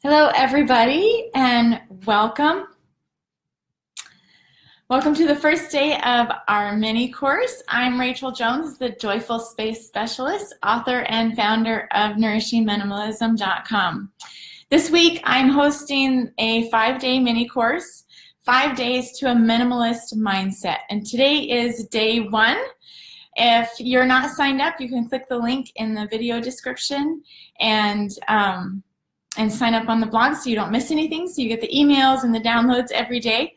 Hello, everybody, and welcome. Welcome to the first day of our mini course. I'm Rachel Jones, the Joyful Space Specialist, author and founder of NourishingMinimalism.com. This week, I'm hosting a 5-day mini course, 5 days to a minimalist mindset. And today is day 1. If you're not signed up, you can click the link in the video description and sign up on the blog so you don't miss anything, so you get the emails and the downloads every day.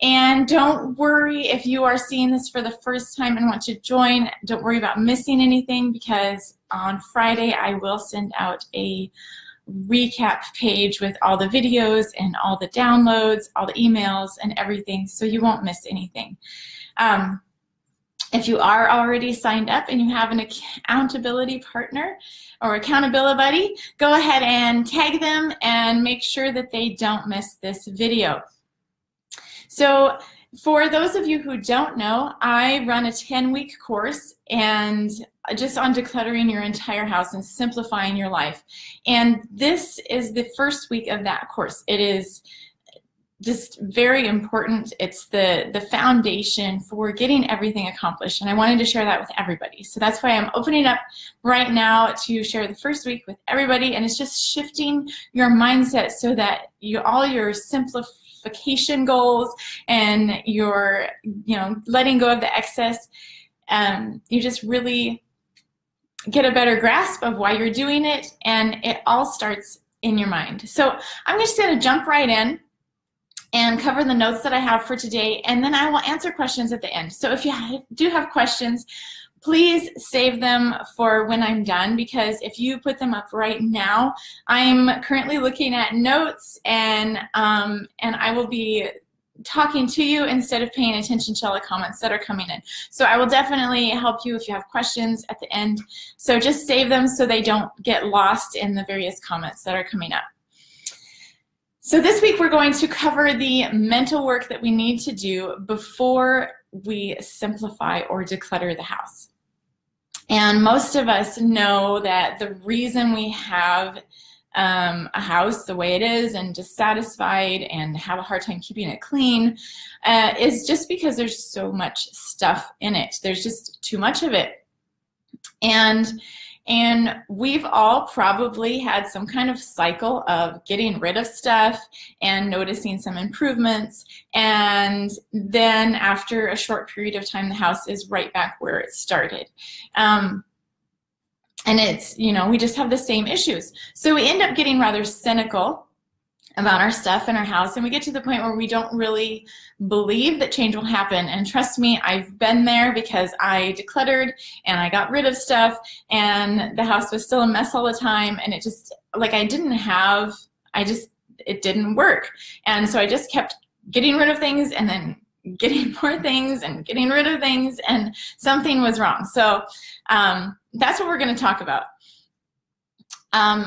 And don't worry if you are seeing this for the first time and want to join. Don't worry about missing anything, because on Friday I will send out a recap page with all the videos and all the downloads, all the emails and everything, so you won't miss anything. If you are already signed up and you have an accountability partner or accountability buddy, go ahead and tag them and make sure that they don't miss this video. So for those of you who don't know, I run a 10-week course and just on decluttering your entire house and simplifying your life. And this is the first week of that course. It is just very important. It's the foundation for getting everything accomplished, and I wanted to share that with everybody. So that's why I'm opening up right now to share the first week with everybody, and it's just shifting your mindset so that all your simplification goals and your letting go of the excess, you just really get a better grasp of why you're doing it, and it all starts in your mind. So I'm just going to jump right in and cover the notes that I have for today, and then I will answer questions at the end. So if you do have questions, please save them for when I'm done, because if you put them up right now, I'm currently looking at notes, and I will be talking to you instead of paying attention to all the comments that are coming in. So I will definitely help you if you have questions at the end. So just save them so they don't get lost in the various comments that are coming up. So this week we're going to cover the mental work that we need to do before we simplify or declutter the house. And most of us know that the reason we have a house the way it is and dissatisfied and have a hard time keeping it clean is just because there's so much stuff in it. There's just too much of it. And we've all probably had some kind of cycle of getting rid of stuff and noticing some improvements, and then after a short period of time, the house is right back where it started. And it's, we just have the same issues. So we end up getting rather cynical about our stuff in our house, and we get to the point where we don't really believe that change will happen. And trust me, I've been there, because I decluttered and I got rid of stuff and the house was still a mess all the time, and it just, like, it didn't work. And so I just kept getting rid of things and then getting more things and getting rid of things, and something was wrong. So that's what we're going to talk about.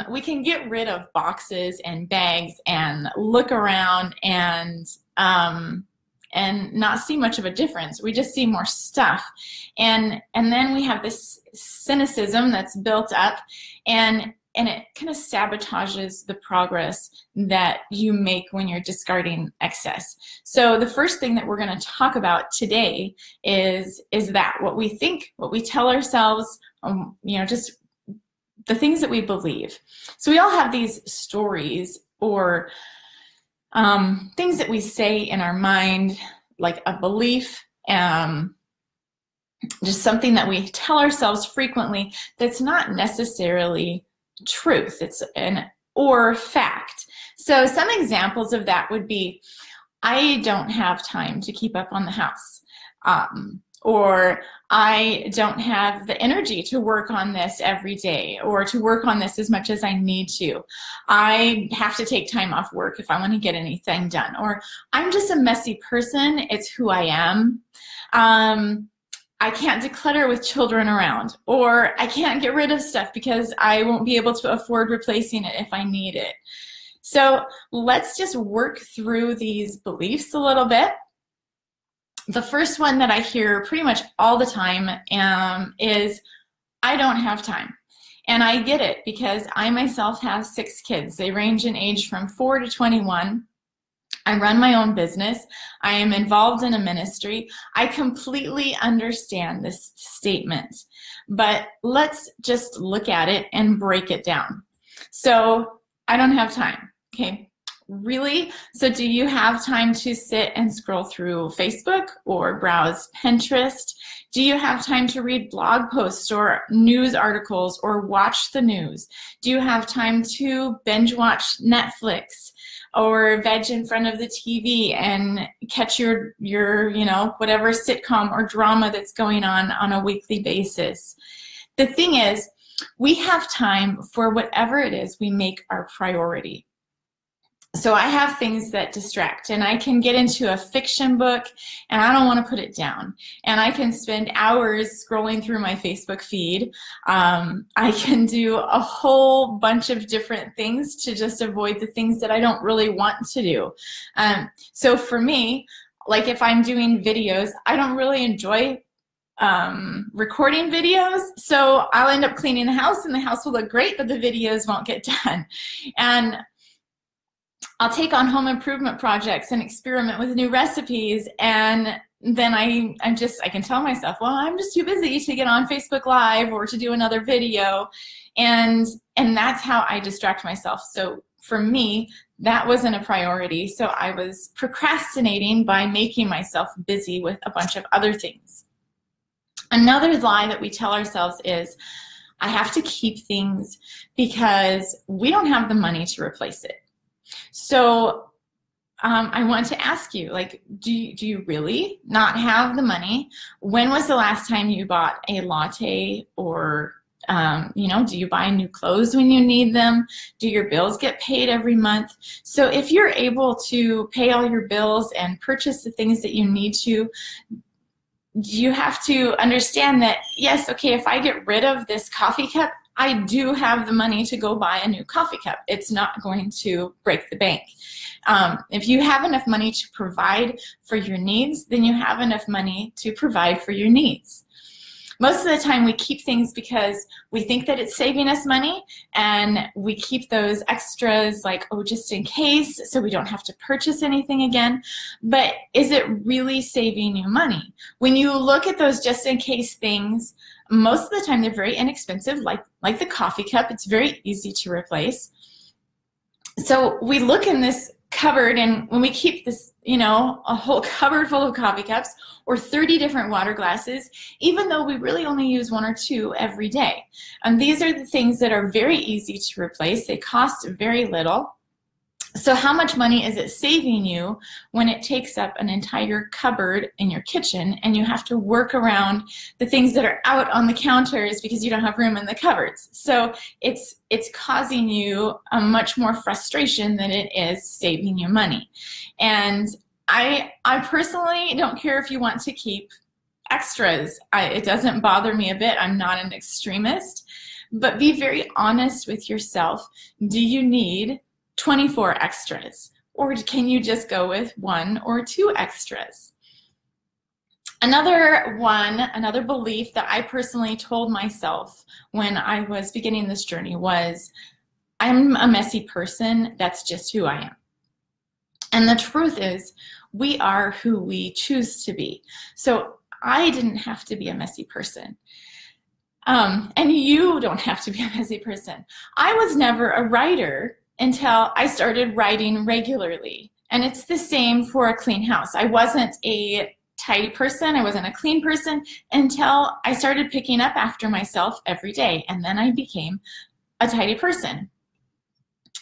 We can get rid of boxes and bags and look around and not see much of a difference. We just see more stuff. And then we have this cynicism that's built up, and it kind of sabotages the progress that you make when you're discarding excess. So the first thing that we're going to talk about today is that what we think, what we tell ourselves, just the things that we believe. So we all have these stories or things that we say in our mind, like a belief, just something that we tell ourselves frequently that's not necessarily truth, or fact. So some examples of that would be, I don't have time to keep up on the house. Or I don't have the energy to work on this every day, or to work on this as much as I need to. I have to take time off work if I want to get anything done. Or I'm just a messy person. It's who I am. I can't declutter with children around. Or I can't get rid of stuff because I won't be able to afford replacing it if I need it. So let's just work through these beliefs a little bit. The first one that I hear pretty much all the time is, I don't have time. And I get it because I myself have 6 kids. They range in age from 4 to 21. I run my own business. I am involved in a ministry. I completely understand this statement, but let's just look at it and break it down. So I don't have time, okay? Really? So do you have time to sit and scroll through Facebook or browse Pinterest? Do you have time to read blog posts or news articles or watch the news? Do you have time to binge watch Netflix or veg in front of the TV and catch your whatever sitcom or drama that's going on a weekly basis? The thing is, we have time for whatever it is we make our priority. So I have things that distract, and I can get into a fiction book and I don't want to put it down. And I can spend hours scrolling through my Facebook feed. I can do a whole bunch of different things to just avoid the things that I don't really want to do. So for me, like if I'm doing videos, I don't really enjoy recording videos, so I'll end up cleaning the house and the house will look great, but the videos won't get done. And I'll take on home improvement projects and experiment with new recipes, and then I can tell myself, well, I'm just too busy to get on Facebook Live or to do another video, and that's how I distract myself. So for me, that wasn't a priority, so I was procrastinating by making myself busy with a bunch of other things. Another lie that we tell ourselves is, I have to keep things because we don't have the money to replace it. So I want to ask you, like, do you really not have the money? When was the last time you bought a latte, or do you buy new clothes when you need them? Do your bills get paid every month? So if you're able to pay all your bills and purchase the things that you need to, you have to understand that, yes, okay, if I get rid of this coffee cup, I do have the money to go buy a new coffee cup. It's not going to break the bank. If you have enough money to provide for your needs, then you have enough money to provide for your needs. Most of the time we keep things because we think that it's saving us money, and we keep those extras like, oh, just in case, so we don't have to purchase anything again. But is it really saving you money? When you look at those just in case things, most of the time they're very inexpensive, like the coffee cup. It's very easy to replace. So we look in this cupboard, and when we keep this, a whole cupboard full of coffee cups or 30 different water glasses, even though we really only use 1 or 2 every day. And these are the things that are very easy to replace. They cost very little. So how much money is it saving you when it takes up an entire cupboard in your kitchen and you have to work around the things that are out on the counters because you don't have room in the cupboards? So it's causing you a much more frustration than it is saving you money. And I personally don't care if you want to keep extras. It doesn't bother me a bit. I'm not an extremist. But be very honest with yourself. Do you need 24 extras, or can you just go with 1 or 2 extras? Another belief that I personally told myself when I was beginning this journey was, I'm a messy person, that's just who I am. And the truth is, we are who we choose to be. So I didn't have to be a messy person. And you don't have to be a messy person. I was never a writer until I started writing regularly. And it's the same for a clean house. I wasn't a tidy person, I wasn't a clean person until I started picking up after myself every day. And then I became a tidy person.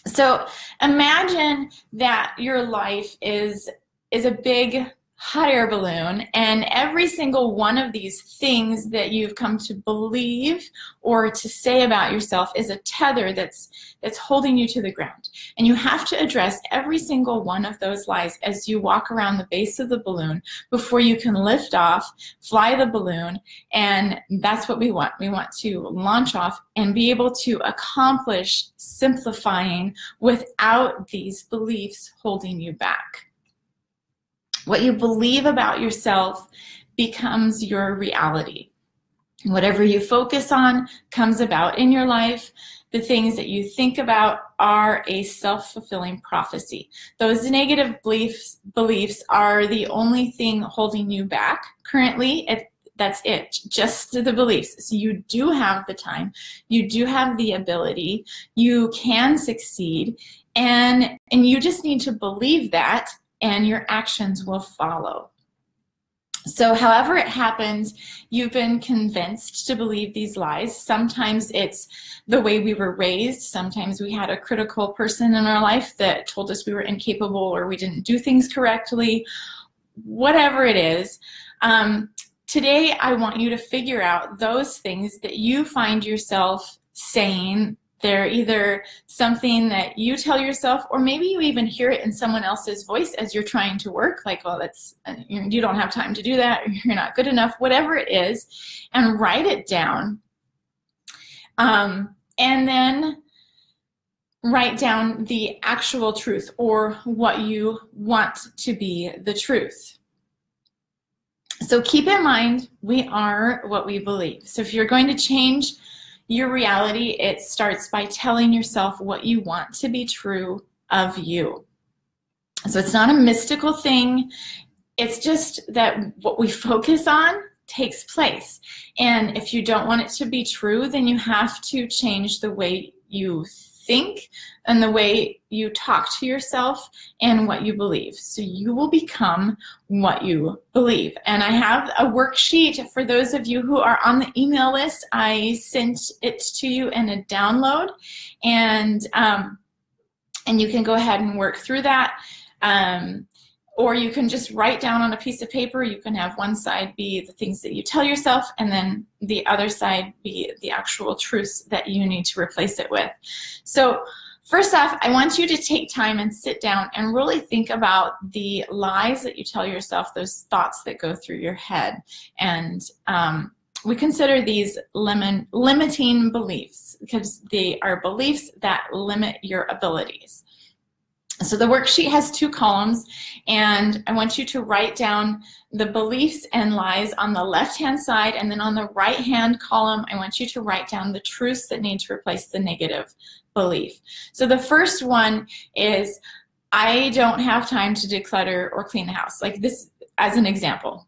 So imagine that your life is a big hot air balloon, and every single one of these things that you've come to believe or to say about yourself is a tether that's holding you to the ground. And you have to address every single one of those lies as you walk around the base of the balloon before you can lift off, fly the balloon, and that's what we want. We want to launch off and be able to accomplish simplifying without these beliefs holding you back. What you believe about yourself becomes your reality. Whatever you focus on comes about in your life. The things that you think about are a self-fulfilling prophecy. Those negative beliefs are the only thing holding you back currently. That's it, just the beliefs. So you do have the time, you do have the ability, you can succeed, and you just need to believe that, and your actions will follow. So however it happens, you've been convinced to believe these lies. Sometimes it's the way we were raised. Sometimes we had a critical person in our life that told us we were incapable or we didn't do things correctly. Whatever it is, today I want you to figure out those things that you find yourself saying. They're either something that you tell yourself, or maybe you even hear it in someone else's voice as you're trying to work, like, well, you don't have time to do that, or you're not good enough, whatever it is, and write it down. And then write down the actual truth, or what you want to be the truth. So keep in mind, we are what we believe. So if you're going to change your reality, it starts by telling yourself what you want to be true of you. So it's not a mystical thing. It's just that what we focus on takes place. And if you don't want it to be true, then you have to change the way you think and the way you talk to yourself and what you believe. So you will become what you believe. And I have a worksheet for those of you who are on the email list. I sent it to you in a download, and you can go ahead and work through that. Or you can just write down on a piece of paper. You can have one side be the things that you tell yourself, and then the other side be the actual truths that you need to replace it with. So first off, I want you to take time and sit down and really think about the lies that you tell yourself, those thoughts that go through your head. And we consider these limiting beliefs, because they are beliefs that limit your abilities. So the worksheet has 2 columns, and I want you to write down the beliefs and lies on the left-hand side, and then on the right-hand column, I want you to write down the truths that need to replace the negative belief. So the first one is, I don't have time to declutter or clean the house, like this as an example.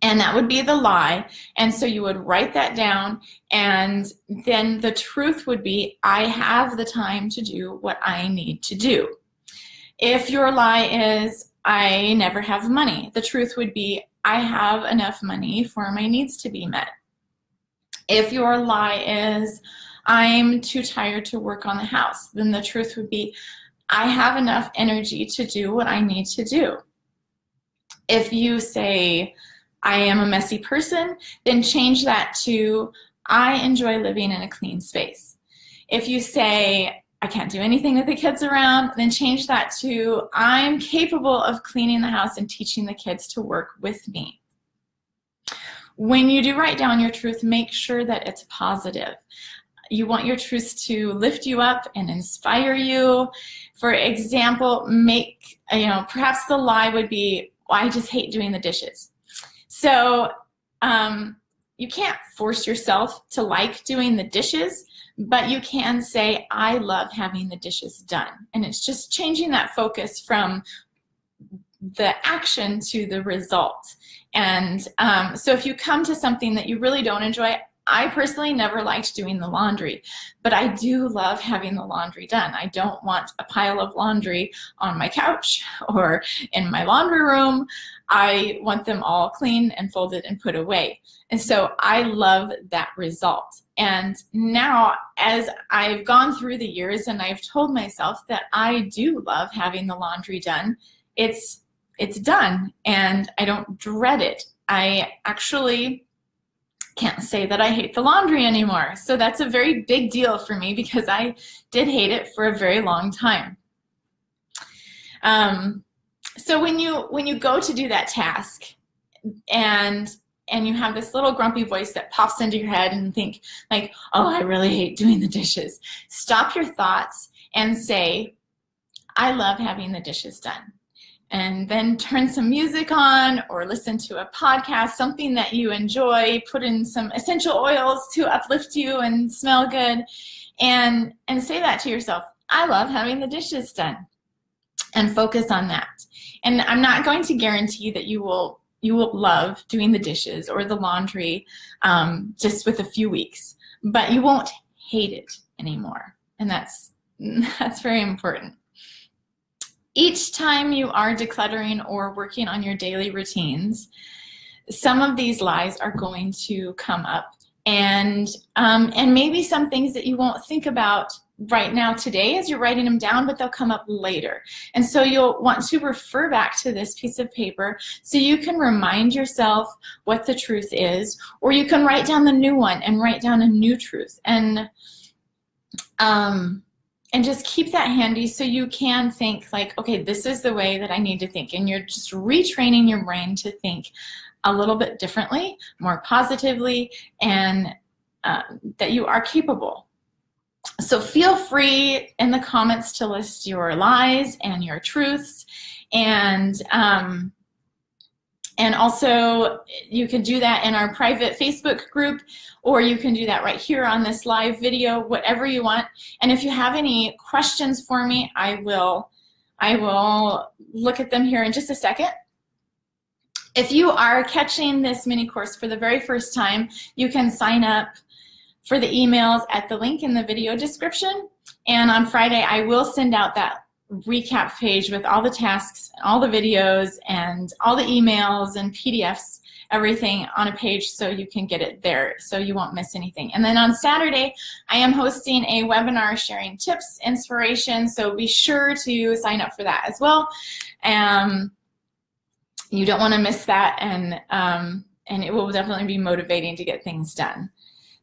And that would be the lie. And so you would write that down, and then the truth would be, I have the time to do what I need to do. If your lie is, I never have money, the truth would be, I have enough money for my needs to be met. If your lie is, I'm too tired to work on the house, then the truth would be, I have enough energy to do what I need to do. If you say, I am a messy person, then change that to, I enjoy living in a clean space. If you say, I can't do anything with the kids around, then change that to, I'm capable of cleaning the house and teaching the kids to work with me. When you do write down your truth, make sure that it's positive. You want your truths to lift you up and inspire you. For example, perhaps the lie would be, well, I just hate doing the dishes. So you can't force yourself to like doing the dishes, but you can say, I love having the dishes done. And it's just changing that focus from the action to the result. And so if you come to something that you really don't enjoy, I personally never liked doing the laundry, but I do love having the laundry done. I don't want a pile of laundry on my couch or in my laundry room. I want them all clean and folded and put away. And so I love that result. And now, as I've gone through the years and I've told myself that I do love having the laundry done, it's done, and I don't dread it. I actually can't say that I hate the laundry anymore. So that's a very big deal for me, because I did hate it for a very long time. So when you go to do that task and you have this little grumpy voice that pops into your head and think like, oh, I really hate doing the dishes, stop your thoughts and say, I love having the dishes done. and then turn some music on or listen to a podcast, something that you enjoy, put in some essential oils to uplift you and smell good, and say that to yourself. I love having the dishes done, and focus on that. And I'm not going to guarantee that you will love doing the dishes or the laundry just with a few weeks, but you won't hate it anymore. And that's very important. Each time you are decluttering or working on your daily routines, some of these lies are going to come up, and maybe some things that you won't think about right now today as you're writing them down, but they'll come up later. And so you'll want to refer back to this piece of paper so you can remind yourself what the truth is, or you can write down the new one and write down a new truth, and just keep that handy so you can think like, okay, this is the way that I need to think. And you're just retraining your brain to think a little bit differently, more positively, and that you are capable. So feel free in the comments to list your lies and your truths, and also you can do that in our private Facebook group, or you can do that right here on this live video, whatever you want. And if you have any questions for me, I will look at them here in just a second. If you are catching this mini course for the very first time, you can sign up for the emails at the link in the video description. And on Friday, I will send out that recap page with all the tasks, all the videos, and all the emails and PDFs, everything on a page, so you can get it there so you won't miss anything. And then on Saturday, I am hosting a webinar sharing tips, inspiration, so be sure to sign up for that as well. You don't want to miss that, and it will definitely be motivating to get things done.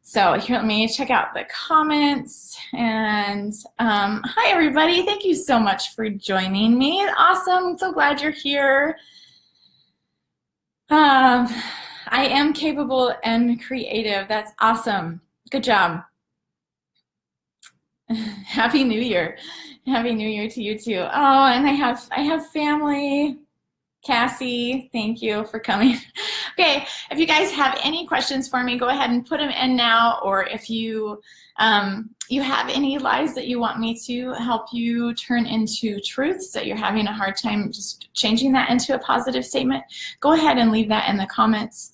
So here, let me check out the comments. And hi, everybody. Thank you so much for joining me. Awesome. I'm so glad you're here. I am capable and creative. That's awesome. Good job. Happy New Year. Happy New Year to you, too. Oh, and I have family. Cassie, thank you for coming. Okay, if you guys have any questions for me, go ahead and put them in now, or if you have any lies that you want me to help you turn into truths that you're having a hard time just changing that into a positive statement, go ahead and leave that in the comments,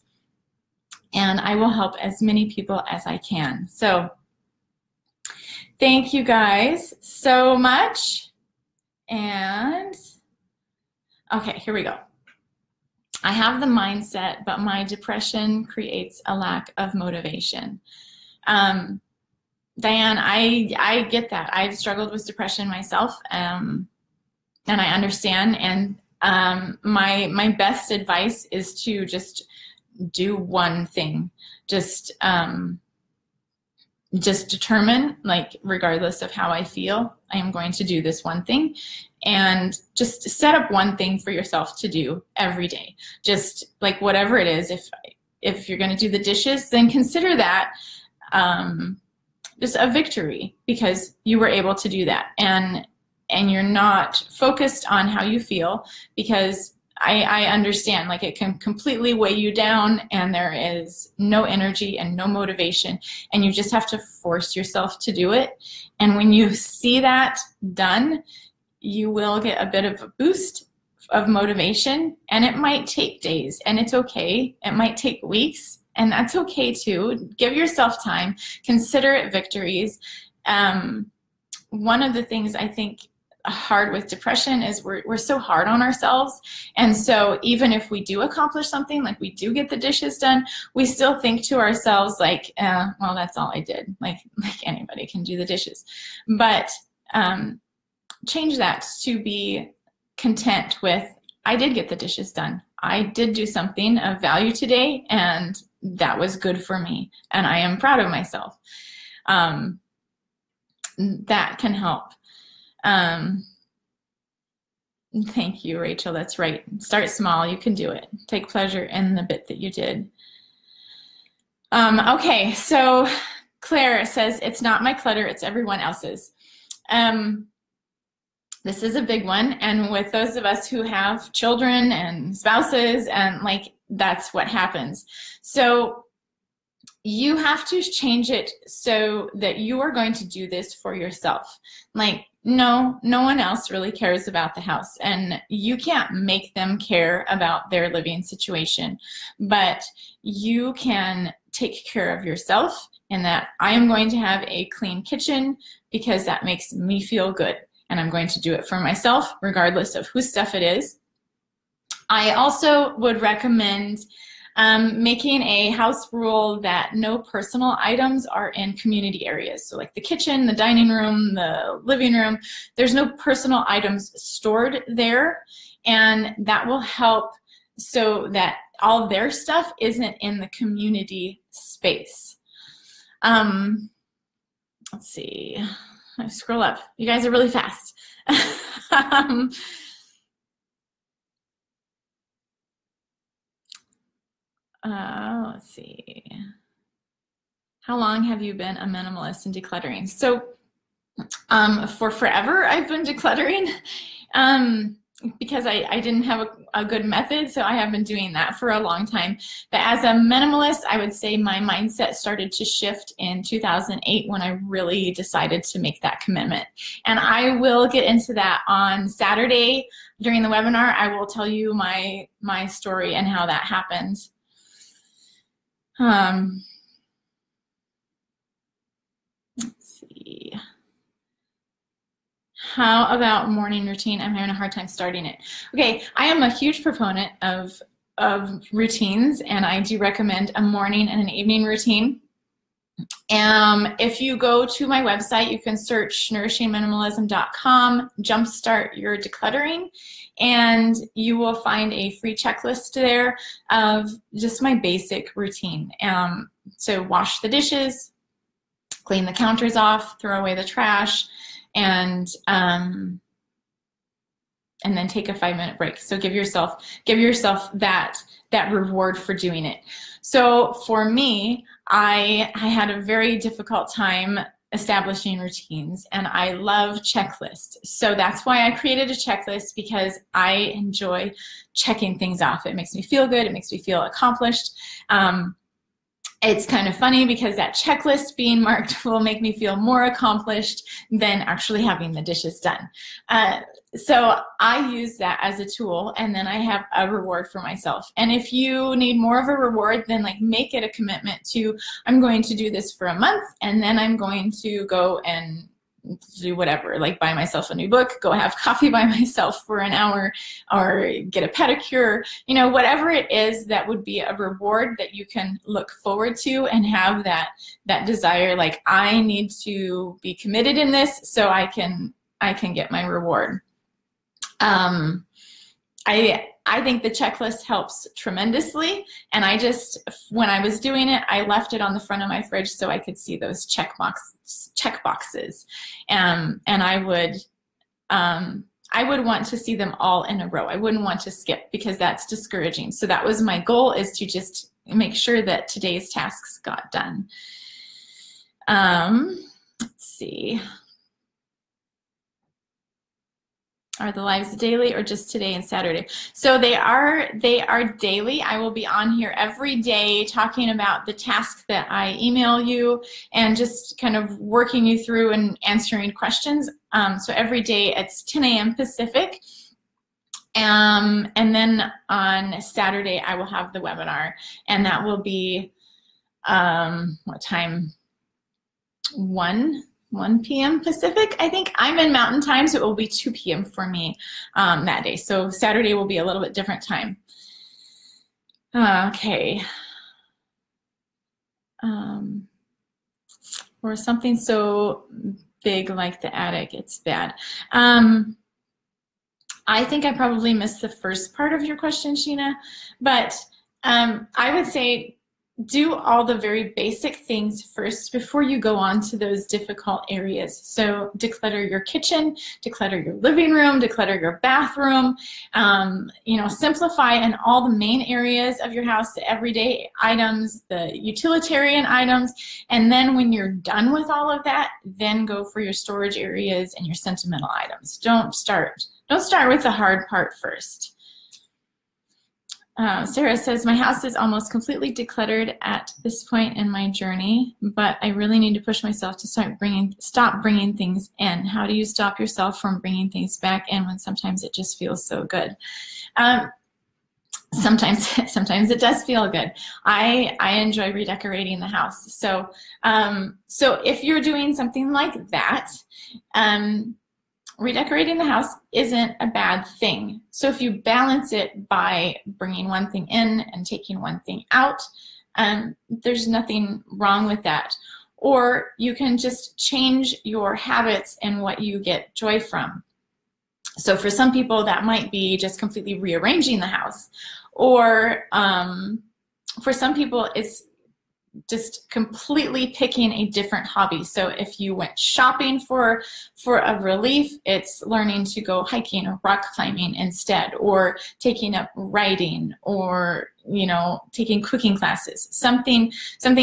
and I will help as many people as I can. So thank you guys so much. And okay, here we go. I have the mindset, but my depression creates a lack of motivation. Diane, I get that. I've struggled with depression myself, and I understand. And my best advice is to just do one thing. Just determine, like, regardless of how I feel, I am going to do this one thing. And just set up one thing for yourself to do every day. Just like whatever it is. If you're going to do the dishes, then consider that just a victory, because you were able to do that. And you're not focused on how you feel, because I understand, like, it can completely weigh you down, and there is no energy and no motivation, and you just have to force yourself to do it. And when you see that done, you will get a bit of a boost of motivation, and it might take days, and it's okay. It might take weeks, and that's okay too. Give yourself time. Consider it victories. One of the things I think hard with depression is we're so hard on ourselves, and so even if we do accomplish something, like we do get the dishes done, we still think to ourselves like, well, that's all I did. Like anybody can do the dishes. But change that to be content with, I did get the dishes done. I did do something of value today, and that was good for me, and I am proud of myself. That can help. Thank you, Rachel. That's right. Start small. You can do it. Take pleasure in the bit that you did. Okay, so Claire says, it's not my clutter, it's everyone else's. This is a big one, and with those of us who have children and spouses, and like, that's what happens. So you have to change it so that you are going to do this for yourself. Like, no one else really cares about the house, and you can't make them care about their living situation, but you can take care of yourself, in that I am going to have a clean kitchen because that makes me feel good, and I'm going to do it for myself regardless of whose stuff it is. I also would recommend making a house rule that no personal items are in community areas. So like the kitchen, the dining room, the living room, there's no personal items stored there, and that will help so that all their stuff isn't in the community space. Let's see, I scroll up. You guys are really fast. Let's see. How long have you been a minimalist and decluttering? So for forever I've been decluttering because I didn't have a good method, so I have been doing that for a long time. But as a minimalist, I would say my mindset started to shift in 2008 when I really decided to make that commitment. And I will get into that on Saturday during the webinar. I will tell you my story and how that happened. Let's see. How about morning routine? I'm having a hard time starting it. Okay, I am a huge proponent of routines, and I do recommend a morning and an evening routine. If you go to my website, you can search nourishingminimalism.com, jumpstart your decluttering, and you will find a free checklist there of just my basic routine. So wash the dishes, clean the counters off, throw away the trash, and then take a 5-minute break. So give yourself that reward for doing it. So for me, I had a very difficult time establishing routines, and I love checklists. So that's why I created a checklist, because I enjoy checking things off. It makes me feel good. It makes me feel accomplished. It's kind of funny because that checklist being marked will make me feel more accomplished than actually having the dishes done. So I use that as a tool, and then I have a reward for myself. And if you need more of a reward, then like make it a commitment to, I'm going to do this for a month, and then I'm going to go and do whatever, like buy myself a new book, go have coffee by myself for an hour, or get a pedicure, you know, whatever it is that would be a reward that you can look forward to and have that desire, like I need to be committed in this so I can get my reward. I think the checklist helps tremendously, and when I was doing it, I left it on the front of my fridge so I could see those check boxes, and I would want to see them all in a row. I wouldn't want to skip, because that's discouraging. So that was my goal, is to just make sure that today's tasks got done. Let's see. Are the lives daily or just today and Saturday? So they are daily. I will be on here every day talking about the task that I email you, and just kind of working you through and answering questions. So every day it's 10 a.m. Pacific. And then on Saturday I will have the webinar, and that will be, what time? 1 p.m. Pacific, I think. I'm in Mountain Time, so it will be 2 p.m. for me that day. So Saturday will be a little bit different time. Okay. Or something so big like the attic, it's bad. I think I probably missed the first part of your question, Sheena, but I would say do all the very basic things first before you go on to those difficult areas. So declutter your kitchen, declutter your living room, declutter your bathroom, you know, simplify in all the main areas of your house, the everyday items, the utilitarian items, and then when you're done with all of that, then go for your storage areas and your sentimental items. Don't start with the hard part first. Sarah says, my house is almost completely decluttered at this point in my journey, but I really need to push myself to stop bringing things in. How do you stop yourself from bringing things back in when sometimes it just feels so good? Sometimes it does feel good. I enjoy redecorating the house. So, so if you're doing something like that, redecorating the house isn't a bad thing. So if you balance it by bringing one thing in and taking one thing out, there's nothing wrong with that. Or you can just change your habits and what you get joy from. So for some people, that might be just completely rearranging the house. Or for some people, it's just completely picking a different hobby. So if you went shopping for a relief, it's learning to go hiking or rock climbing instead, or taking up writing, or, you know, taking cooking classes, something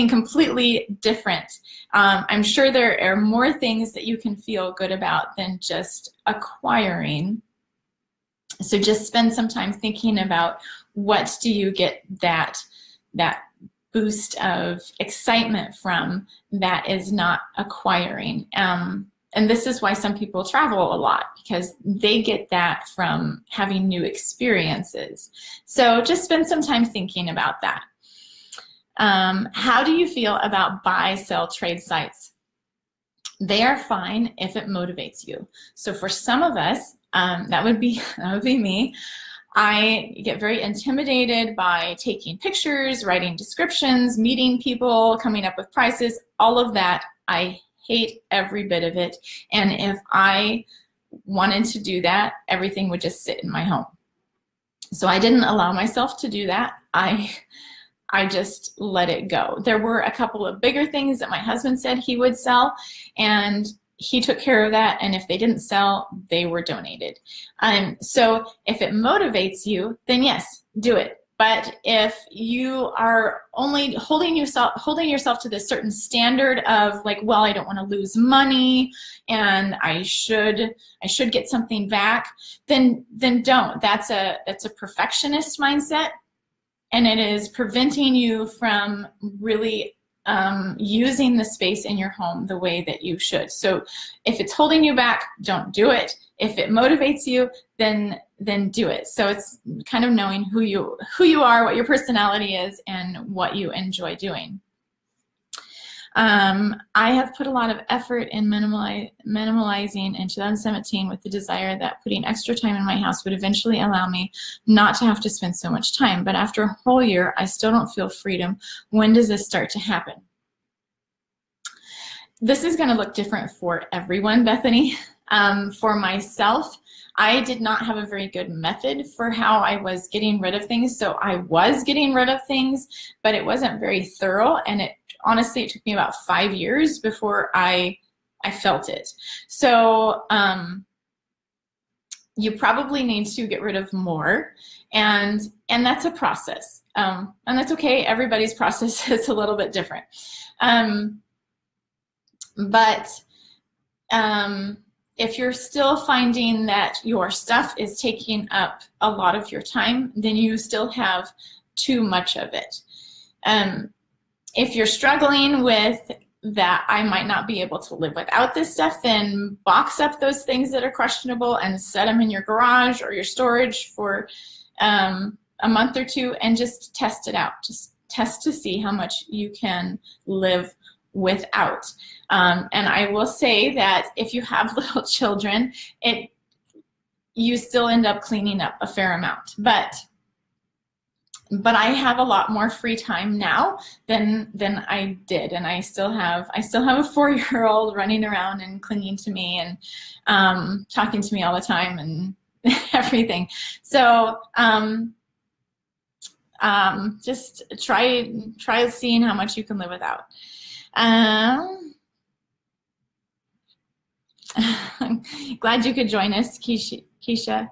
completely different. I'm sure there are more things that you can feel good about than just acquiring. So just spend some time thinking about, what do you get that boost of excitement from that is not acquiring. And this is why some people travel a lot, because they get that from having new experiences. So just spend some time thinking about that. How do you feel about buy, sell, trade sites? They are fine if it motivates you. So for some of us, that would be me. I get very intimidated by taking pictures, writing descriptions, meeting people, coming up with prices, all of that. I hate every bit of it. And if I wanted to do that, everything would just sit in my home. So I didn't allow myself to do that. I just let it go. There were a couple of bigger things that my husband said he would sell, and he took care of that, and if they didn't sell, they were donated. So if it motivates you, then yes, do it. But if you are only holding yourself to this certain standard of like, well, I don't want to lose money, and I should get something back, then don't. That's a perfectionist mindset, and it is preventing you from really using the space in your home the way that you should. So if it's holding you back, don't do it. If it motivates you, then do it. So it's kind of knowing who you are, what your personality is, and what you enjoy doing. I have put a lot of effort in minimalizing in 2017 with the desire that putting extra time in my house would eventually allow me not to have to spend so much time. But after a whole year, I still don't feel freedom. When does this start to happen? This is going to look different for everyone, Bethany. For myself, I did not have a very good method for how I was getting rid of things. So I was getting rid of things, but it wasn't very thorough, and honestly, it took me about 5 years before I felt it. So you probably need to get rid of more, and that's a process. And that's okay. Everybody's process is a little bit different. If you're still finding that your stuff is taking up a lot of your time, then you still have too much of it. If you're struggling with that, I might not be able to live without this stuff, then box up those things that are questionable and set them in your garage or your storage for a month or two, and just test it out. Just test to see how much you can live without. And I will say that if you have little children, you still end up cleaning up a fair amount. But I have a lot more free time now than I did, and I still have a 4-year-old running around and clinging to me and talking to me all the time and everything. So Just try seeing how much you can live without. Glad you could join us, Keisha.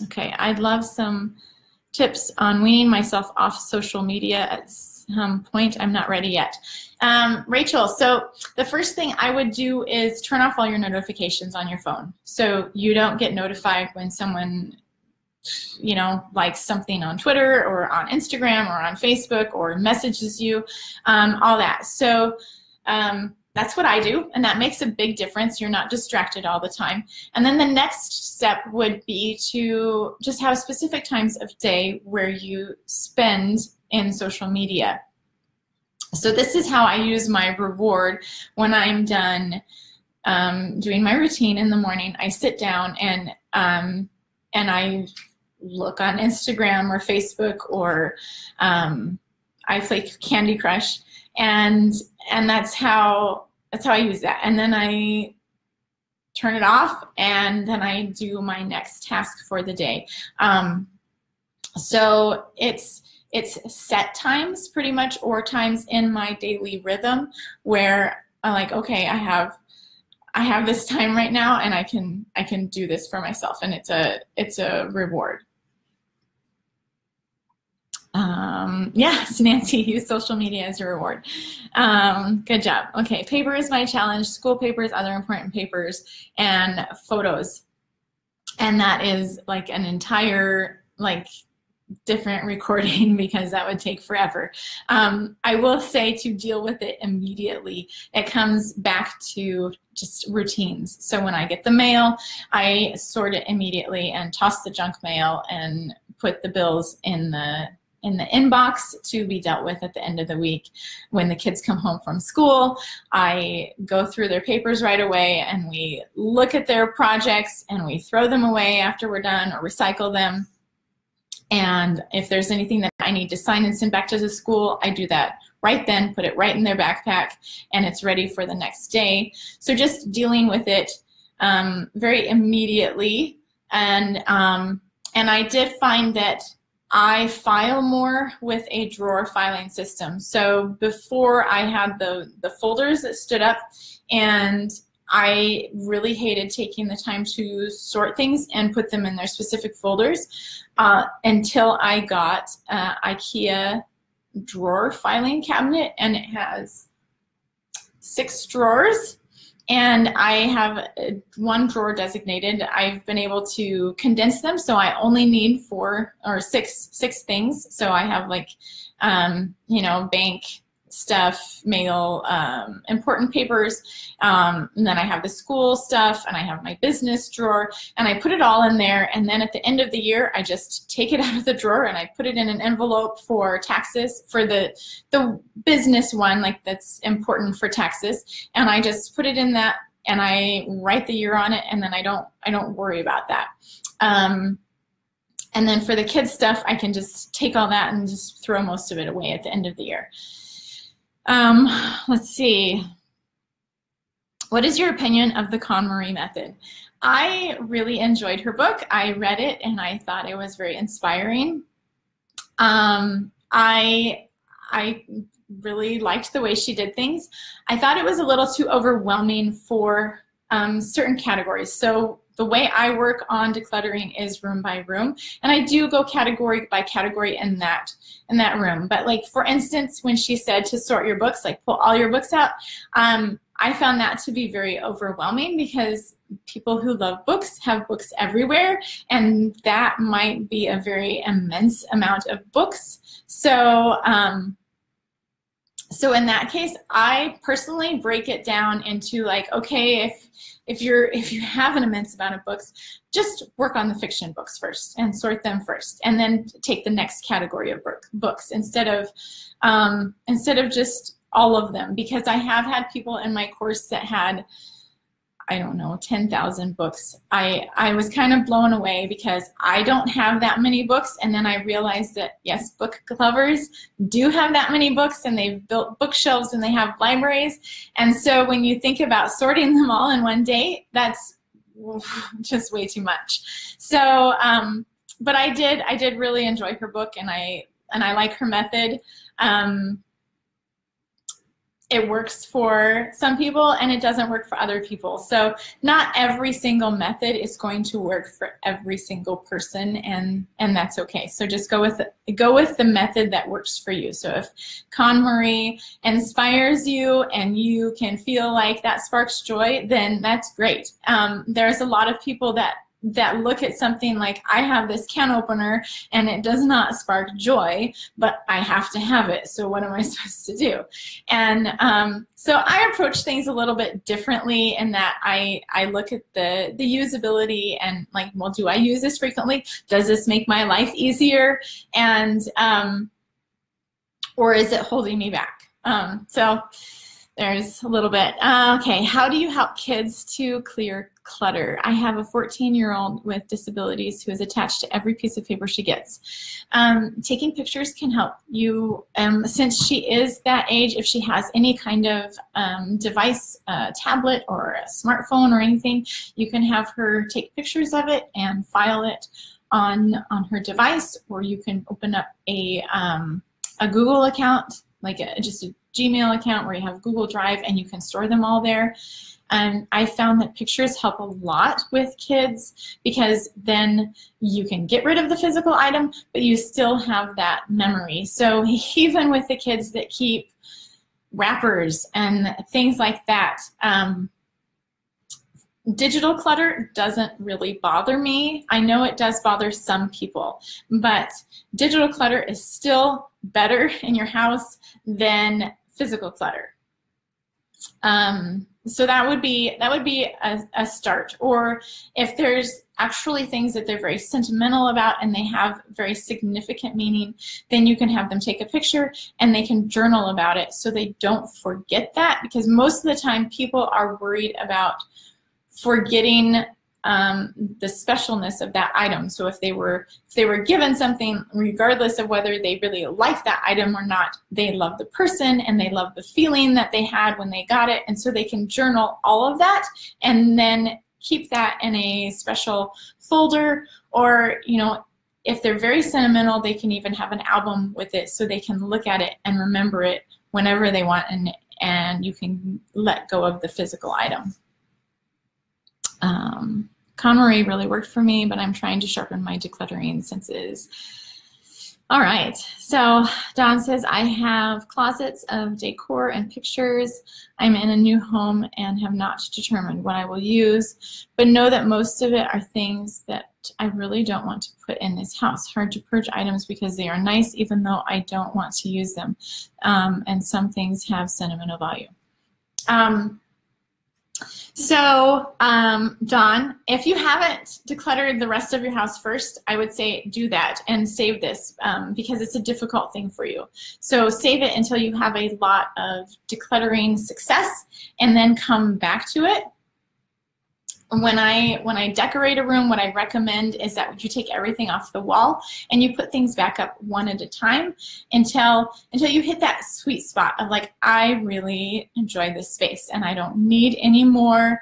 Okay, I'd love some tips on weaning myself off social media at some point. I'm not ready yet. Rachel, so the first thing I would do is turn off all your notifications on your phone so you don't get notified when someone, you know, likes something on Twitter or on Instagram or on Facebook or messages you, all that. So that's what I do, and that makes a big difference. You're not distracted all the time. And then the next step would be to just have specific times of day where you spend in social media. So this is how I use my reward when I'm done doing my routine in the morning. I sit down and I look on Instagram or Facebook, or I play Candy Crush, and that's how I use that. And then I turn it off, and then I do my next task for the day. So it's set times pretty much, or times in my daily rhythm where I'm like, okay, I have this time right now, and I can do this for myself, and it's a reward. Yes, Nancy, use social media as a reward. Good job. Okay, paper is my challenge, school papers, other important papers, and photos. And that is like an entire different recording because that would take forever. I will say, to deal with it immediately, it comes back to just routines. So when I get the mail, I sort it immediately and toss the junk mail and put the bills in the inbox to be dealt with at the end of the week. When the kids come home from school, I go through their papers right away, and we look at their projects, and we throw them away after we're done or recycle them. And if there's anything that I need to sign and send back to the school, I do that right then, put it right in their backpack, and it's ready for the next day. So just dealing with it very immediately. And I did find that I file more with a drawer filing system. So before, I had the folders that stood up, and I really hated taking the time to sort things and put them in their specific folders until I got IKEA drawer filing cabinet, and it has 6 drawers. And I have one drawer designated. I've been able to condense them, so I only need 4 or 6 things. So I have you know, bank stuff, mail, important papers, and then I have the school stuff, and I have my business drawer, and I put it all in there. And then at the end of the year, I just take it out of the drawer and I put it in an envelope for taxes, for the business one, that's important for taxes, and I just put it in that, and I write the year on it, and then I don't worry about that. And then for the kids stuff, I can just take all that and just throw most of it away at the end of the year. Let's see. What is your opinion of the KonMari method? I really enjoyed her book. I read it and I thought it was very inspiring. I really liked the way she did things. I thought it was a little too overwhelming for certain categories. So the way I work on decluttering is room by room, and I do go category by category in that room. But for instance, when she said to sort your books, pull all your books out, I found that to be very overwhelming, because people who love books have books everywhere, and that might be a very immense amount of books. So so in that case, I personally break it down into okay, if you have an immense amount of books, just work on the fiction books first and sort them first, and then take the next category of books instead of just all of them. Because I have had people in my course that had, I don't know, 10,000 books. I was kind of blown away because I don't have that many books, and then I realized that yes, book lovers do have that many books, and they've built bookshelves and they have libraries. And so when you think about sorting them all in one day, that's just way too much. So but I did really enjoy her book, and I like her method. It works for some people and it doesn't work for other people. So not every single method is going to work for every single person, and that's okay. So just go with the method that works for you. So if KonMari inspires you and you can feel like that sparks joy, then that's great. There's a lot of people that look at something like, I have this can opener and it does not spark joy, but I have to have it, so what am I supposed to do? And so I approach things a little bit differently in that I look at the usability and like, well, do I use this frequently? Does this make my life easier? And or is it holding me back? So there's a little bit. Okay, how do you help kids to clear clutter? I have a 14-year-old with disabilities who is attached to every piece of paper she gets. Taking pictures can help you. Since she is that age, if she has any kind of device, tablet or a smartphone or anything, you can have her take pictures of it and file it on her device, or you can open up a Google account, like just a Gmail account where you have Google Drive and you can store them all there. And I found that pictures help a lot with kids, because then you can get rid of the physical item, but you still have that memory. So even with the kids that keep wrappers and things like that, digital clutter doesn't really bother me. I know it does bother some people, but digital clutter is still better in your house than physical clutter. So that would be a start. Or if there's actually things that they're very sentimental about and they have very significant meaning, then you can have them take a picture and they can journal about it so they don't forget that, because most of the time people are worried about forgetting the specialness of that item. So if they were given something, regardless of whether they really like that item or not, they love the person and they love the feeling that they had when they got it, and so they can journal all of that and then keep that in a special folder. Or, you know, if they're very sentimental, they can even have an album with it so they can look at it and remember it whenever they want, and you can let go of the physical item. KonMari really worked for me, but I'm trying to sharpen my decluttering senses. All right, so Dawn says, I have closets of decor and pictures. I'm in a new home and have not determined what I will use, but know that most of it are things that I really don't want to put in this house. Hard to purge items because they are nice, even though I don't want to use them. And some things have sentimental value. So, Dawn, if you haven't decluttered the rest of your house first, I would say do that and save this, because it's a difficult thing for you. So save it until you have a lot of decluttering success, and then come back to it. When I decorate a room, what I recommend is that you take everything off the wall and you put things back up one at a time until you hit that sweet spot of like, I really enjoy this space and I don't need any more.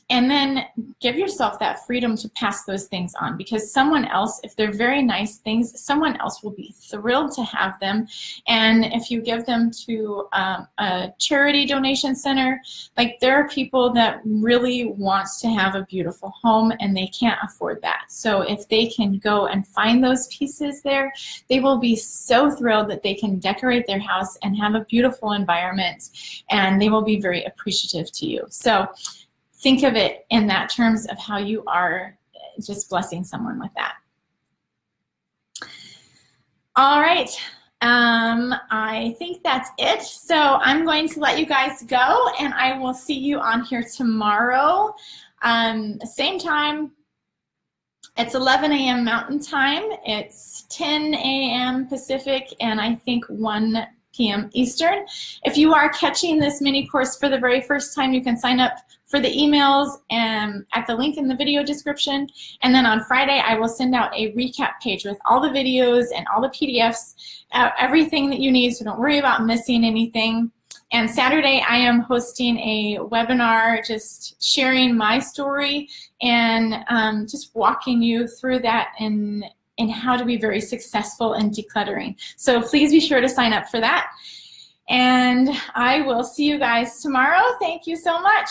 And then give yourself that freedom to pass those things on, because someone else, if they're very nice things, someone else will be thrilled to have them. And if you give them to a charity donation center, like there are people that really want to have a beautiful home and they can't afford that. So if they can go and find those pieces there, they will be so thrilled that they can decorate their house and have a beautiful environment, and they will be very appreciative to you. So think of it in that terms of how you are just blessing someone with that. All right, I think that's it. So I'm going to let you guys go, and I will see you on here tomorrow. Same time. It's 11 a.m. Mountain Time. It's 10 a.m. Pacific, and I think 1 p.m. Eastern. If you are catching this mini course for the very first time, you can sign up for the emails at the link in the video description. And then on Friday, I will send out a recap page with all the videos and all the PDFs, everything that you need, so don't worry about missing anything. And Saturday, I am hosting a webinar just sharing my story and just walking you through that and how to be very successful in decluttering. So please be sure to sign up for that. And I will see you guys tomorrow. Thank you so much.